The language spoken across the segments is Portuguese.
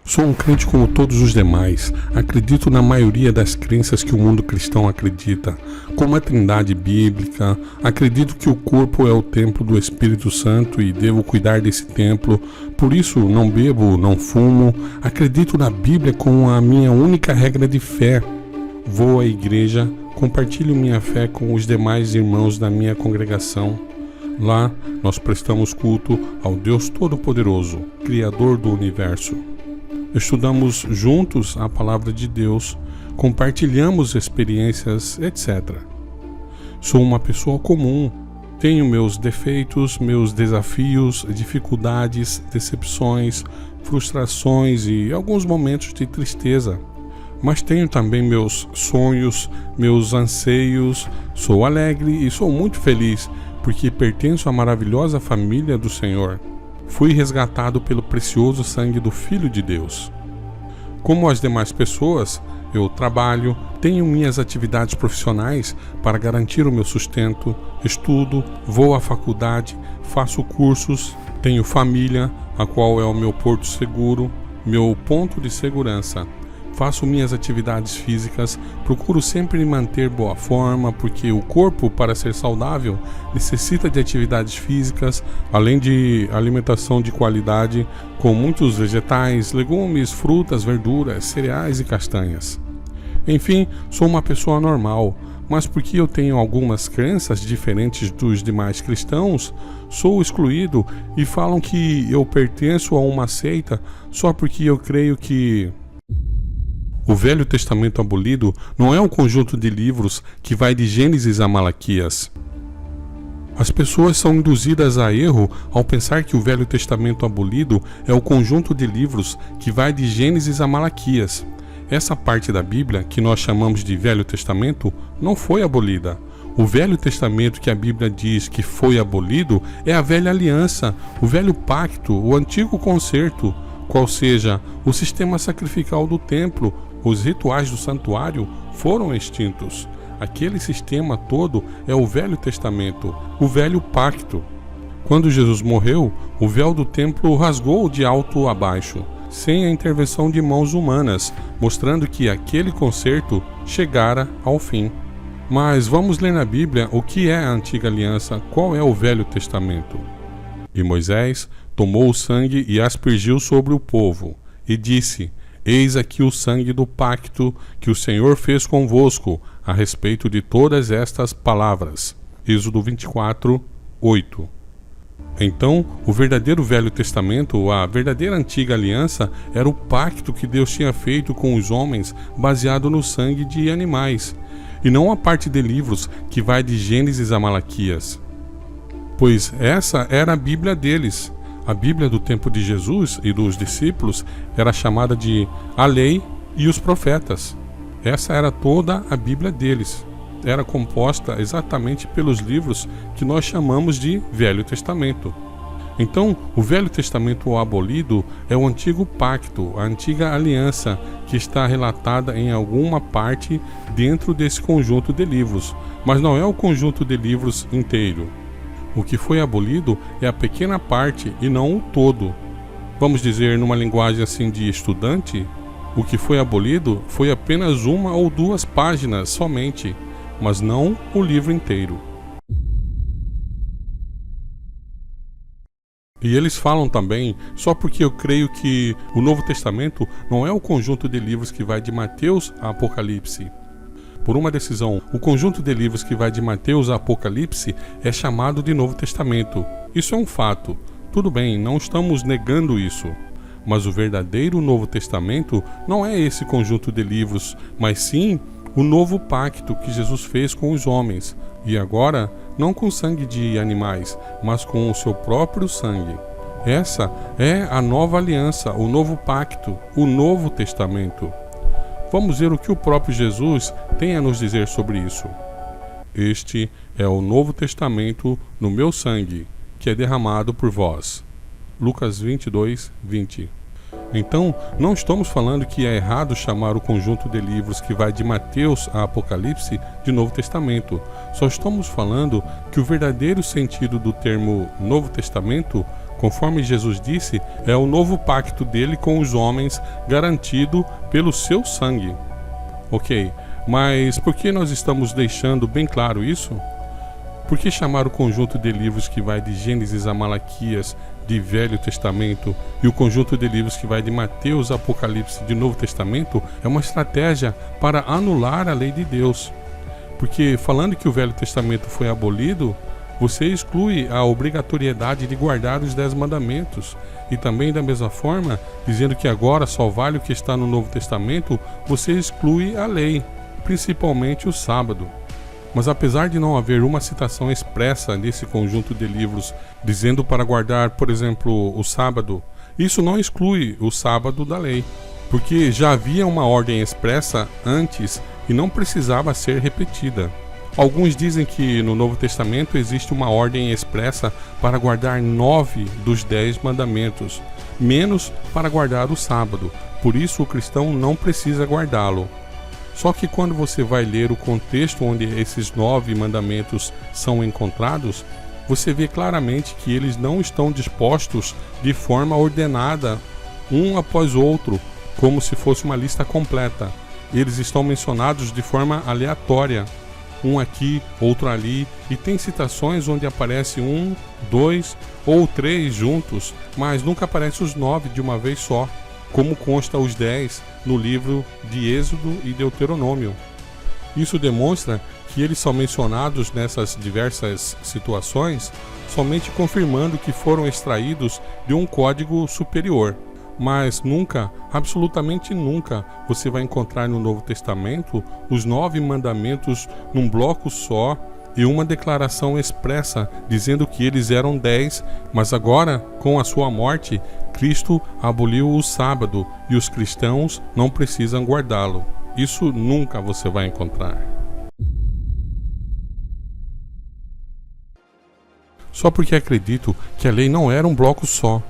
Sou um crente como todos os demais. Acredito na maioria das crenças que o mundo cristão acredita, como a Trindade bíblica. Acredito que o corpo é o templo do Espírito Santo e devo cuidar desse templo. Por isso, não bebo, não fumo. Acredito na Bíblia como a minha única regra de fé. Vou à igreja, compartilho minha fé com os demais irmãos da minha congregação. Lá, nós prestamos culto ao Deus Todo-Poderoso, Criador do Universo. Estudamos juntos a palavra de Deus, compartilhamos experiências, etc. Sou uma pessoa comum, tenho meus defeitos, meus desafios, dificuldades, decepções, frustrações e alguns momentos de tristeza. Mas tenho também meus sonhos, meus anseios, sou alegre e sou muito feliz, porque pertenço à maravilhosa família do Senhor. Fui resgatado pelo precioso sangue do Filho de Deus. Como as demais pessoas, eu trabalho, tenho minhas atividades profissionais para garantir o meu sustento, estudo, vou à faculdade, faço cursos, tenho família, a qual é o meu porto seguro, meu ponto de segurança. Faço minhas atividades físicas, procuro sempre manter boa forma, porque o corpo, para ser saudável, necessita de atividades físicas, além de alimentação de qualidade, com muitos vegetais, legumes, frutas, verduras, cereais e castanhas. Enfim, sou uma pessoa normal, mas porque eu tenho algumas crenças diferentes dos demais cristãos, sou excluído e falam que eu pertenço a uma seita só porque eu creio que o Velho Testamento abolido não é um conjunto de livros que vai de Gênesis a Malaquias. As pessoas são induzidas a erro ao pensar que o Velho Testamento abolido é o conjunto de livros que vai de Gênesis a Malaquias. Essa parte da Bíblia, que nós chamamos de Velho Testamento, não foi abolida. O Velho Testamento que a Bíblia diz que foi abolido é a Velha Aliança, o Velho Pacto, o Antigo Concerto, qual seja, o sistema sacrificial do templo. Os rituais do santuário foram extintos. Aquele sistema todo é o Velho Testamento, o Velho Pacto. Quando Jesus morreu, o véu do templo rasgou de alto a baixo, sem a intervenção de mãos humanas, mostrando que aquele concerto chegara ao fim. Mas vamos ler na Bíblia o que é a Antiga Aliança, qual é o Velho Testamento. E Moisés tomou o sangue e aspergiu sobre o povo, e disse: Eis aqui o sangue do pacto que o Senhor fez convosco a respeito de todas estas palavras. Êxodo 24, 8. Então, o verdadeiro Velho Testamento, a verdadeira Antiga Aliança, era o pacto que Deus tinha feito com os homens baseado no sangue de animais, e não a parte de livros que vai de Gênesis a Malaquias. Pois essa era a Bíblia deles. A Bíblia do tempo de Jesus e dos discípulos era chamada de a Lei e os Profetas. Essa era toda a Bíblia deles. Era composta exatamente pelos livros que nós chamamos de Velho Testamento. Então, o Velho Testamento abolido é o Antigo Pacto, a Antiga Aliança, que está relatada em alguma parte dentro desse conjunto de livros, mas não é o conjunto de livros inteiro. O que foi abolido é a pequena parte e não o todo. Vamos dizer, numa linguagem assim de estudante, o que foi abolido foi apenas uma ou duas páginas somente, mas não o livro inteiro. E eles falam também, só porque eu creio que o Novo Testamento não é o conjunto de livros que vai de Mateus a Apocalipse. Por uma decisão, o conjunto de livros que vai de Mateus a Apocalipse é chamado de Novo Testamento. Isso é um fato. Tudo bem, não estamos negando isso. Mas o verdadeiro Novo Testamento não é esse conjunto de livros, mas sim o novo pacto que Jesus fez com os homens. E agora, não com sangue de animais, mas com o seu próprio sangue. Essa é a nova aliança, o novo pacto, o Novo Testamento. Vamos ver o que o próprio Jesus tem a nos dizer sobre isso. Este é o Novo Testamento no meu sangue, que é derramado por vós. Lucas 22, 20. Então, não estamos falando que é errado chamar o conjunto de livros que vai de Mateus a Apocalipse de Novo Testamento. Só estamos falando que o verdadeiro sentido do termo Novo Testamento Conforme Jesus disse, é o novo pacto dele com os homens, garantido pelo seu sangue. Ok, mas por que nós estamos deixando bem claro isso? Por que chamar o conjunto de livros que vai de Gênesis a Malaquias de Velho Testamento e o conjunto de livros que vai de Mateus a Apocalipse de Novo Testamento é uma estratégia para anular a lei de Deus? Porque falando que o Velho Testamento foi abolido, você exclui a obrigatoriedade de guardar os 10 mandamentos. E também, da mesma forma, dizendo que agora só vale o que está no Novo Testamento, você exclui a lei, principalmente o sábado. Mas apesar de não haver uma citação expressa nesse conjunto de livros dizendo para guardar, por exemplo, o sábado, isso não exclui o sábado da lei, porque já havia uma ordem expressa antes e não precisava ser repetida. Alguns dizem que no Novo Testamento existe uma ordem expressa para guardar 9 dos 10 mandamentos, menos para guardar o sábado, por isso o cristão não precisa guardá-lo. Só que quando você vai ler o contexto onde esses 9 mandamentos são encontrados, você vê claramente que eles não estão dispostos de forma ordenada, um após outro, como se fosse uma lista completa. Eles estão mencionados de forma aleatória, um aqui, outro ali, e tem citações onde aparece 1, 2 ou 3 juntos, mas nunca aparece os 9 de uma vez só, como consta os 10 no livro de Êxodo e Deuteronômio. Isso demonstra que eles são mencionados nessas diversas situações, somente confirmando que foram extraídos de um código superior. Mas nunca, absolutamente nunca, você vai encontrar no Novo Testamento os 9 mandamentos num bloco só e uma declaração expressa dizendo que eles eram 10, mas agora, com a sua morte, Cristo aboliu o sábado e os cristãos não precisam guardá-lo. Isso nunca você vai encontrar. Só porque acredito que a lei não era um bloco só.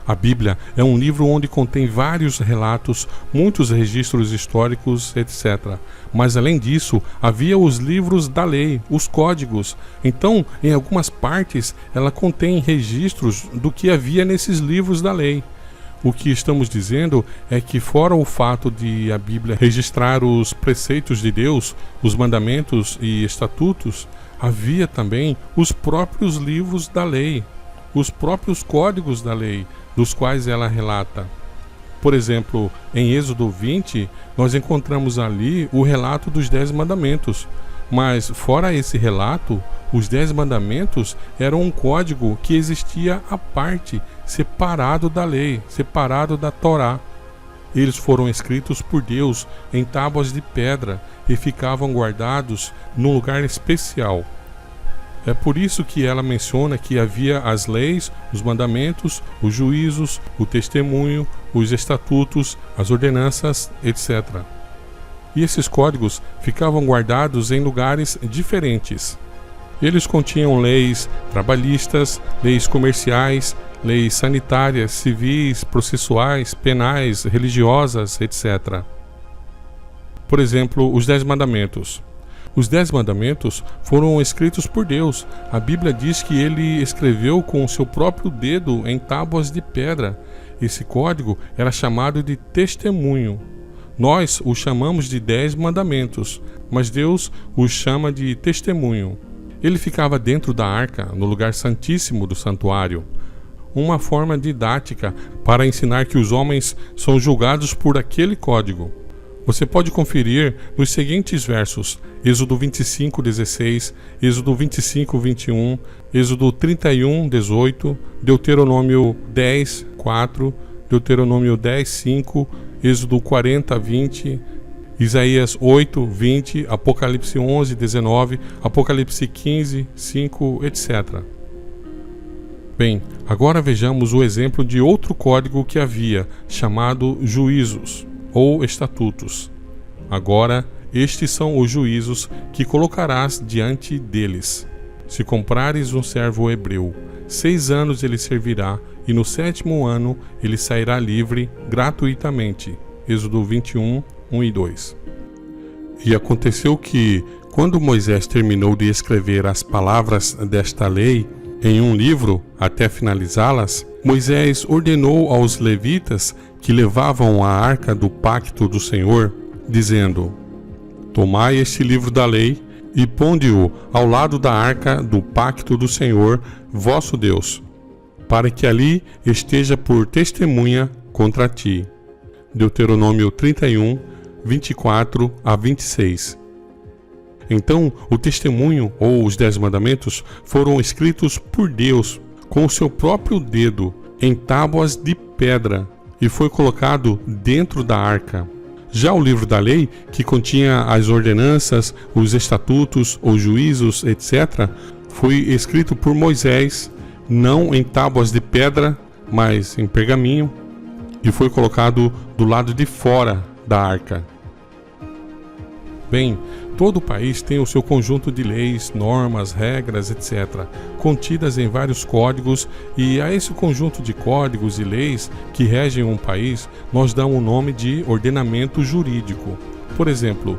A Bíblia é um livro onde contém vários relatos, muitos registros históricos, etc. Mas além disso, havia os livros da lei, os códigos. Então, em algumas partes, ela contém registros do que havia nesses livros da lei. O que estamos dizendo é que, fora o fato de a Bíblia registrar os preceitos de Deus, os mandamentos e estatutos, havia também os próprios livros da lei, os próprios códigos da lei, dos quais ela relata. Por exemplo, em Êxodo 20, nós encontramos ali o relato dos 10 mandamentos. Mas, fora esse relato, os 10 mandamentos eram um código que existia à parte, separado da lei, separado da Torá. Eles foram escritos por Deus em tábuas de pedra e ficavam guardados num lugar especial. É por isso que ela menciona que havia as leis, os mandamentos, os juízos, o testemunho, os estatutos, as ordenanças, etc. E esses códigos ficavam guardados em lugares diferentes. Eles continham leis trabalhistas, leis comerciais, leis sanitárias, civis, processuais, penais, religiosas, etc. Por exemplo, os 10 mandamentos. Os 10 mandamentos foram escritos por Deus. A Bíblia diz que ele escreveu com o seu próprio dedo em tábuas de pedra. Esse código era chamado de testemunho. Nós o chamamos de 10 mandamentos, mas Deus os chama de testemunho. Ele ficava dentro da arca, no lugar santíssimo do santuário. Uma forma didática para ensinar que os homens são julgados por aquele código. Você pode conferir nos seguintes versos: Êxodo 25:16, Êxodo 25:21, Êxodo 31:18, Deuteronômio 10:4, Deuteronômio 10:5, Êxodo 40:20, Isaías 8:20, Apocalipse 11:19, Apocalipse 15:5, etc. Bem, agora vejamos o exemplo de outro código que havia, chamado juízos ou estatutos. Agora, estes são os juízos que colocarás diante deles. Se comprares um servo hebreu, 6 anos ele servirá, e no 7º ano ele sairá livre gratuitamente. Êxodo 21, 1 e 2. E aconteceu que, quando Moisés terminou de escrever as palavras desta lei, Em um livro, até finalizá-las, Moisés ordenou aos levitas que levavam a arca do pacto do Senhor, dizendo: Tomai este livro da lei e ponde-o ao lado da arca do pacto do Senhor, vosso Deus, para que ali esteja por testemunha contra ti. Deuteronômio 31, 24 a 26. Então, o testemunho, ou os 10 mandamentos, foram escritos por Deus, com o seu próprio dedo, em tábuas de pedra, e foi colocado dentro da arca. Já o livro da lei, que continha as ordenanças, os estatutos, os juízos, etc., foi escrito por Moisés, não em tábuas de pedra, mas em pergaminho, e foi colocado do lado de fora da arca. Bem, todo o país tem o seu conjunto de leis, normas, regras, etc., contidas em vários códigos, e a esse conjunto de códigos e leis que regem um país, nós damos o nome de ordenamento jurídico. Por exemplo,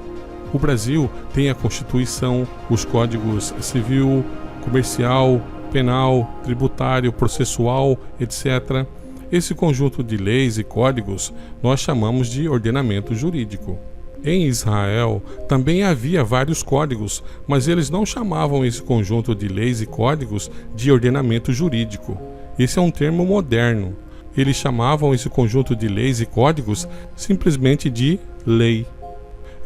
o Brasil tem a Constituição, os códigos civil, comercial, penal, tributário, processual, etc. Esse conjunto de leis e códigos nós chamamos de ordenamento jurídico. Em Israel também havia vários códigos, mas eles não chamavam esse conjunto de leis e códigos de ordenamento jurídico. Esse é um termo moderno. Eles chamavam esse conjunto de leis e códigos simplesmente de lei.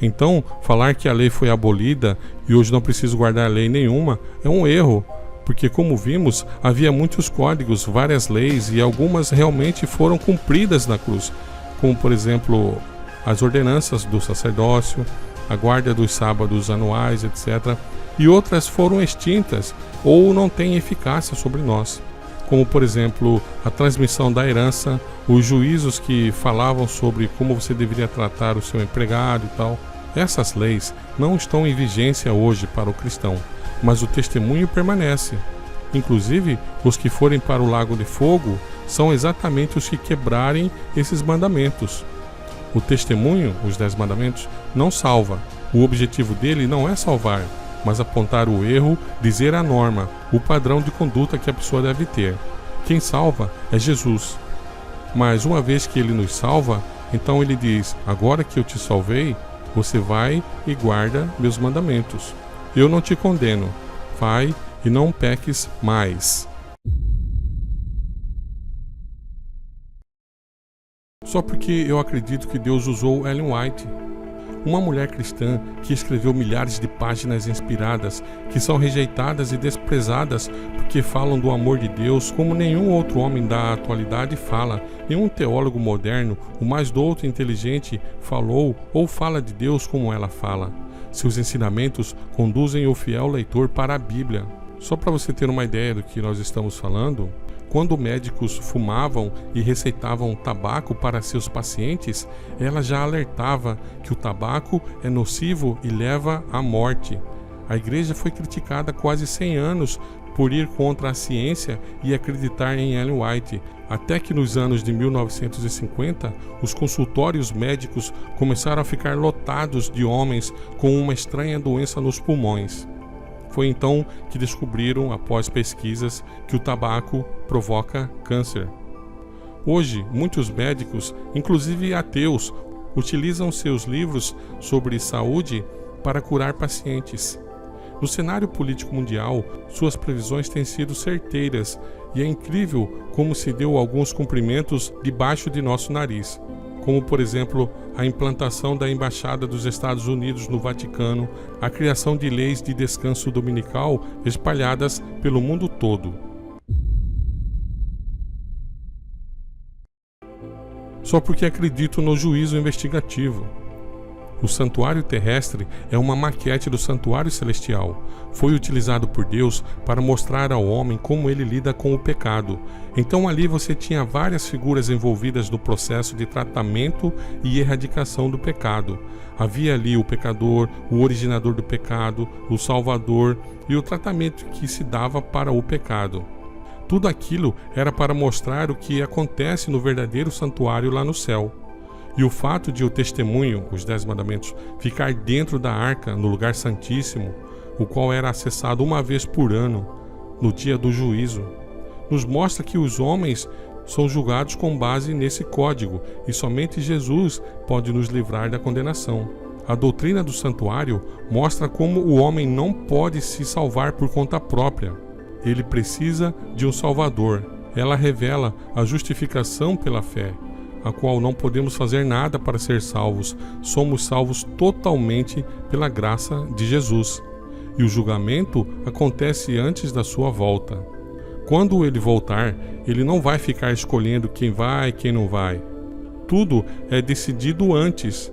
Então, falar que a lei foi abolida e hoje não preciso guardar lei nenhuma é um erro, porque, como vimos, havia muitos códigos, várias leis, e algumas realmente foram cumpridas na cruz, como, por exemplo, as ordenanças do sacerdócio, a guarda dos sábados anuais, etc. E outras foram extintas ou não têm eficácia sobre nós, como, por exemplo, a transmissão da herança, os juízos que falavam sobre como você deveria tratar o seu empregado e tal. Essas leis não estão em vigência hoje para o cristão, mas o testemunho permanece. Inclusive, os que forem para o lago de fogo são exatamente os que quebrarem esses mandamentos. O testemunho, os 10 mandamentos, não salva. O objetivo dele não é salvar, mas apontar o erro, dizer a norma, o padrão de conduta que a pessoa deve ter. Quem salva é Jesus. Mas uma vez que ele nos salva, então ele diz: agora que eu te salvei, você vai e guarda meus mandamentos. Eu não te condeno. Vai e não peques mais. Só porque eu acredito que Deus usou Ellen White, uma mulher cristã que escreveu milhares de páginas inspiradas, que são rejeitadas e desprezadas porque falam do amor de Deus como nenhum outro homem da atualidade fala, nenhum teólogo moderno, o mais douto e inteligente, falou ou fala de Deus como ela fala. Seus ensinamentos conduzem o fiel leitor para a Bíblia. Só para você ter uma ideia do que nós estamos falando, quando médicos fumavam e receitavam tabaco para seus pacientes, ela já alertava que o tabaco é nocivo e leva à morte. A igreja foi criticada há quase 100 anos por ir contra a ciência e acreditar em Ellen White, até que nos anos de 1950, os consultórios médicos começaram a ficar lotados de homens com uma estranha doença nos pulmões. Foi então que descobriram, após pesquisas, que o tabaco provoca câncer. Hoje, muitos médicos, inclusive ateus, utilizam seus livros sobre saúde para curar pacientes. No cenário político mundial, suas previsões têm sido certeiras e é incrível como se deu alguns cumprimentos debaixo de nosso nariz, como, por exemplo, a implantação da Embaixada dos Estados Unidos no Vaticano, a criação de leis de descanso dominical espalhadas pelo mundo todo. Só porque acredito no juízo investigativo. O santuário terrestre é uma maquete do santuário celestial. Foi utilizado por Deus para mostrar ao homem como ele lida com o pecado. Então ali você tinha várias figuras envolvidas no processo de tratamento e erradicação do pecado. Havia ali o pecador, o originador do pecado, o salvador e o tratamento que se dava para o pecado. Tudo aquilo era para mostrar o que acontece no verdadeiro santuário lá no céu. E o fato de o testemunho, os 10 mandamentos, ficar dentro da arca, no lugar santíssimo, o qual era acessado uma vez por ano, no dia do juízo. Nos mostra que os homens são julgados com base nesse código e somente Jesus pode nos livrar da condenação. A doutrina do santuário mostra como o homem não pode se salvar por conta própria. Ele precisa de um Salvador. Ela revela a justificação pela fé, a qual não podemos fazer nada para ser salvos. Somos salvos totalmente pela graça de Jesus. E o julgamento acontece antes da sua volta. Quando ele voltar, ele não vai ficar escolhendo quem vai e quem não vai. Tudo é decidido antes.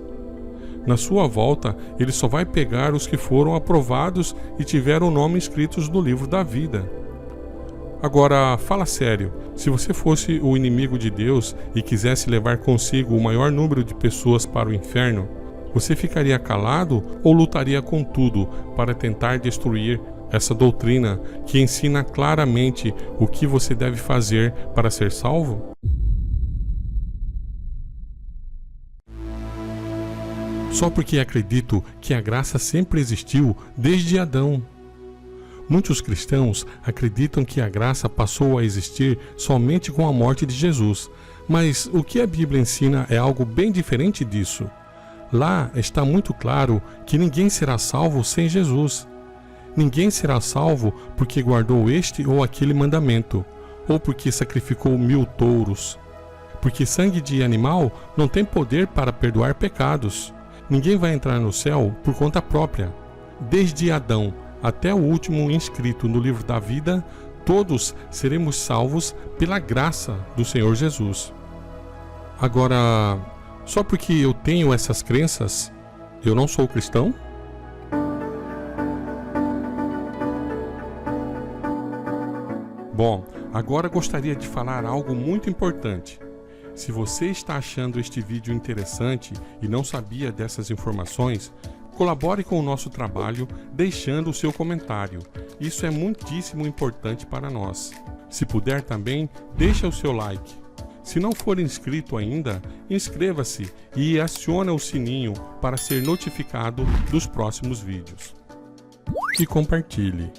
Na sua volta, ele só vai pegar os que foram aprovados e tiveram o nome escritos no livro da vida. Agora, fala sério, se você fosse o inimigo de Deus e quisesse levar consigo o maior número de pessoas para o inferno, você ficaria calado ou lutaria com tudo para tentar destruir essa doutrina que ensina claramente o que você deve fazer para ser salvo? Só porque acredito que a graça sempre existiu desde Adão. Muitos cristãos acreditam que a graça passou a existir somente com a morte de Jesus, mas o que a Bíblia ensina é algo bem diferente disso. Lá está muito claro que ninguém será salvo sem Jesus. Ninguém será salvo porque guardou este ou aquele mandamento, ou porque sacrificou 1000 touros. Porque sangue de animal não tem poder para perdoar pecados. Ninguém vai entrar no céu por conta própria. Desde Adão até o último inscrito no livro da vida, todos seremos salvos pela graça do Senhor Jesus. Agora, só porque eu tenho essas crenças, eu não sou cristão? Bom, agora gostaria de falar algo muito importante. Se você está achando este vídeo interessante e não sabia dessas informações, colabore com o nosso trabalho deixando o seu comentário. Isso é muitíssimo importante para nós. Se puder também, deixa o seu like. Se não for inscrito ainda, inscreva-se e acione o sininho para ser notificado dos próximos vídeos. E compartilhe.